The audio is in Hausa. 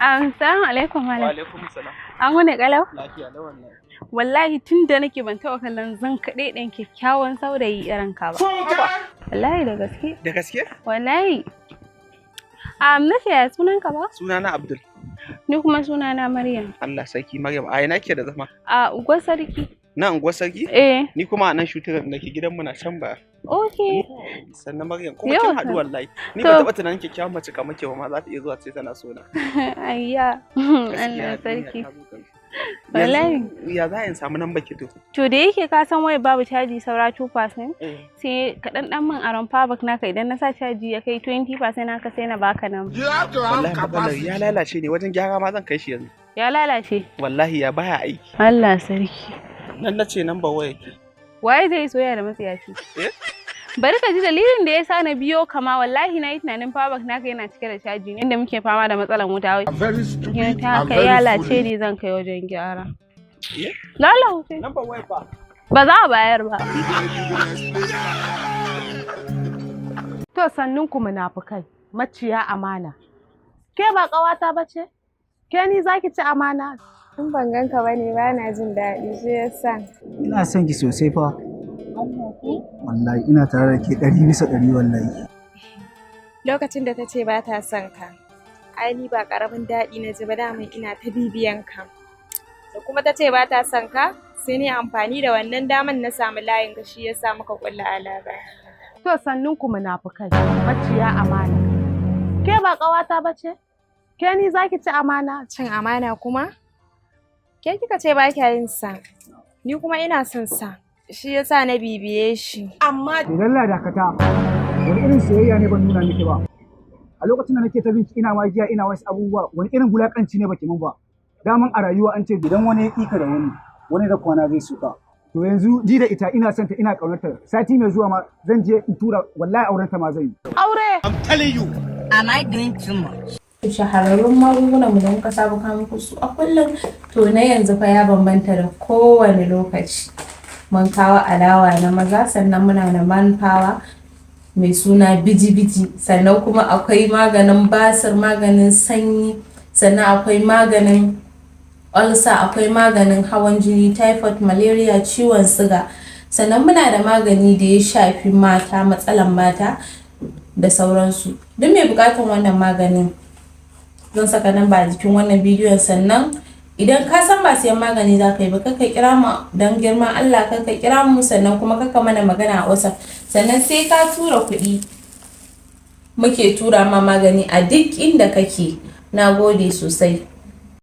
Assalamu alaikum malam. Wa alaikum salam. An wuni kalau? Lafiya da wallahi. Wallahi tun da nake ban taɓa kallon zan kaɗe ɗan kyakkyawan saurayi irin ka ba. Wallahi da gaske. Da gaske? Wallahi. Nace ya sunan ka ba? Sunana Abdul. Ni kuma sunana Maryam. Allah sarki Maryam. A ina ke da zama? A unguwar sarki. Na unguwar sarki? Eh. Ni kuma a nan shutiran nake gidanmu na can ba. Okay. Sannan Maryam kuma kin haɗu wallahi. Ni ba taɓa tunanin kyakkyawan mace kamar ke ba ma za ta iya zuwa sai tana so na. Ayya. Allah sarki. Wallahi. Ya za in samu nan baki to? To da yake ka san wai babu caji saura 2%, sai ka dan min aron power bank naka idan na sa caji ya kai 20% naka sai na baka nan. Wallahi matsalar ya lalace ne wajen gyara ma zan kai shi yanzu. Ya lalace? Wallahi ya baya aiki. Allah sarki. Nan nace number waya ke. Waye zai soya da matsiyaci? Bari ka ji dalilin da yasa na biyo kama wallahi na yi tunanin power bank naka yana cike da caji ne inda muke fama da matsalar wuta. Ta kai ya lalace ne zan kai wajen gyara. Lalace. Number waya ba. Ba za a bayar ba. To sannun ku munafukai, maciya amana. Ke ba ƙawata ba ce? Ke ni zaki ci amana? In ban ganka bane ba na jin daɗi shi yasa. Ina son ki sosai fa. Wallahi ina tare da ke 100% wallahi. Lokacin da ta ce ba ta son ka, ai ni ba ƙaramin daɗi na ji ba daman ina ta bibiyan ka. Da kuma ta ce ba ta son ka, sai ni amfani da wannan daman na samu layin ka shi yasa muka kulla alaƙa. To sannun ku munafukai, maciya amana. Ke ba ƙawata ba ce? Ke ni zaki ci amana? Cin amana kuma? Ke kika ce ba kya yin sa, ni kuma ina son sa. Shi yasa na bibiye shi. Amma idan la dakata. Wani irin soyayya ne ban nuna miki ba. A lokacin da nake ta binki ina magiya ina wasu abubuwa, wani irin bulakanci ne baki mun ba. Daman a rayuwa an ce idan wani ya kika da wani da kwana zai suka. To yanzu ji da ita ina son ta ina kaunarta. Sati mai zuwa ma zan je in tura wallahi auren ta ma zai yi. aure. I'm telling you. Am I doing too much? Shahararrun magungunan mu da muka saba kawo muku su a kullum to na yanzu fa ya bambanta da kowane lokaci. Mun kawo alawa na maza sannan muna da manpower mai suna biji-biji sannan kuma akwai maganin basir maganin sanyi sannan akwai maganin ulcer akwai maganin hawan jini typhoid malaria ciwon siga sannan muna da magani da ya shafi mata matsalan mata da sauransu duk mai bukatan wannan maganin zan saka nan ba jikin wannan bidiyon sannan idan ka san ba siyan magani za ka yi ba kaka kira mu don girman Allah kaka kira mu sannan kuma kaka mana magana a WhatsApp sannan sai ka tura kuɗi muke tura ma magani a duk inda kake. Nagode sosai.